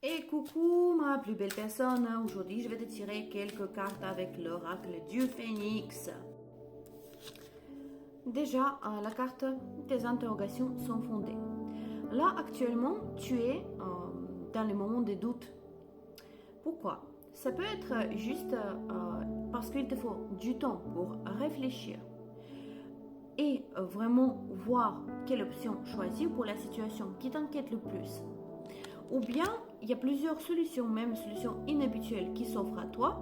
Et coucou ma plus belle personne, aujourd'hui je vais te tirer quelques cartes avec l'oracle du Phénix. Déjà, la carte, tes interrogations sont fondées. Là actuellement, tu es dans les moments de doute. Pourquoi? Ça peut être juste parce qu'il te faut du temps pour réfléchir et vraiment voir quelle option choisir pour la situation qui t'inquiète le plus. Ou bien, il y a plusieurs solutions, même solutions inhabituelles qui s'offrent à toi.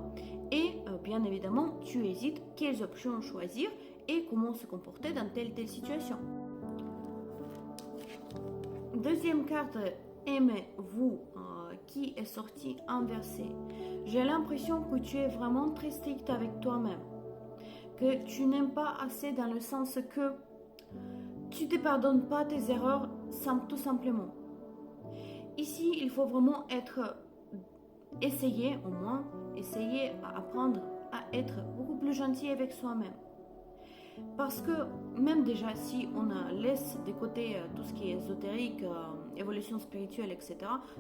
Et bien évidemment, tu hésites quelles options choisir et comment se comporter dans telle situation. Deuxième carte, aimez-vous, qui est sortie inversée. J'ai l'impression que tu es vraiment très strict avec toi-même. Que tu n'aimes pas assez dans le sens que tu ne te pardonnes pas tes erreurs tout simplement. Ici, il faut vraiment essayer à apprendre à être beaucoup plus gentil avec soi-même. Parce que même déjà, si on laisse de côté tout ce qui est ésotérique, évolution spirituelle, etc.,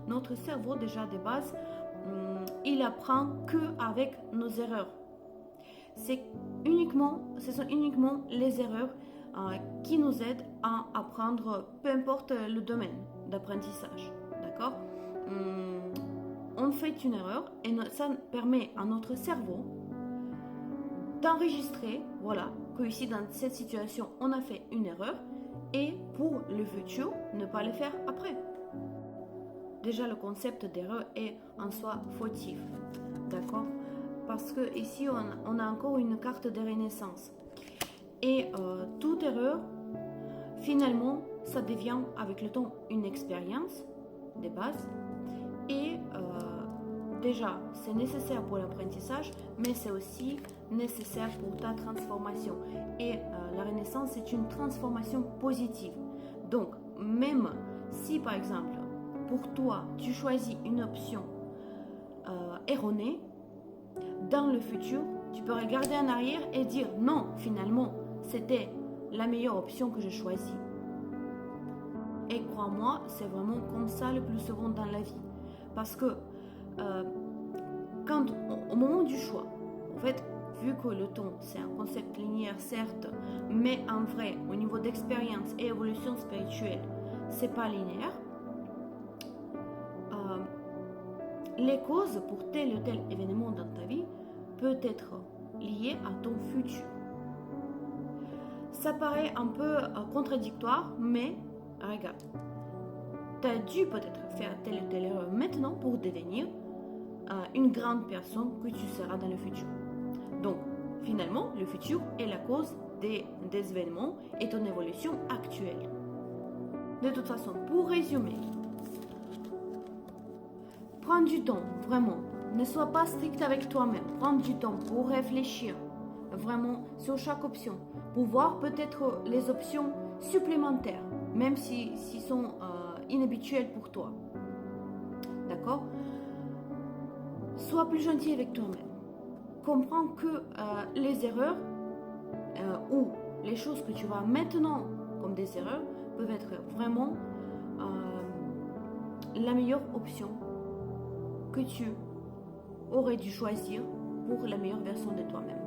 notre cerveau déjà de base, il apprend qu'avec nos erreurs. Ce sont uniquement les erreurs qui nous aident à apprendre, peu importe le domaine d'apprentissage. D'accord? On fait une erreur et ça permet à notre cerveau d'enregistrer, voilà, que ici dans cette situation on a fait une erreur et pour le futur ne pas le faire après. Déjà le concept d'erreur est en soi fautif, d'accord? Parce que ici on a encore une carte de renaissance et toute erreur finalement ça devient avec le temps une expérience de base et déjà c'est nécessaire pour l'apprentissage mais c'est aussi nécessaire pour ta transformation et la renaissance c'est une transformation positive. Donc même si par exemple pour toi tu choisis une option erronée, dans le futur tu peux regarder en arrière et dire non, finalement c'était la meilleure option que j'ai choisie. Et crois-moi, c'est vraiment comme ça le plus souvent dans la vie. Parce que au moment du choix, en fait, vu que le temps, c'est un concept linéaire, certes, mais en vrai, au niveau d'expérience et évolution spirituelle, c'est pas linéaire. Les causes pour tel ou tel événement dans ta vie peuvent être liées à ton futur. Ça paraît un peu contradictoire, mais regarde, tu as dû peut-être faire telle ou telle erreur maintenant pour devenir une grande personne que tu seras dans le futur. Donc, finalement, le futur est la cause des événements et ton évolution actuelle. De toute façon, pour résumer, prends du temps, vraiment. Ne sois pas strict avec toi-même. Prends du temps pour réfléchir vraiment sur chaque option, pour voir peut-être les options supplémentaires, même s'ils sont inhabituels pour toi. D'accord? Sois plus gentil avec toi-même. Comprends que les erreurs ou les choses que tu vois maintenant comme des erreurs peuvent être vraiment la meilleure option que tu aurais dû choisir pour la meilleure version de toi-même.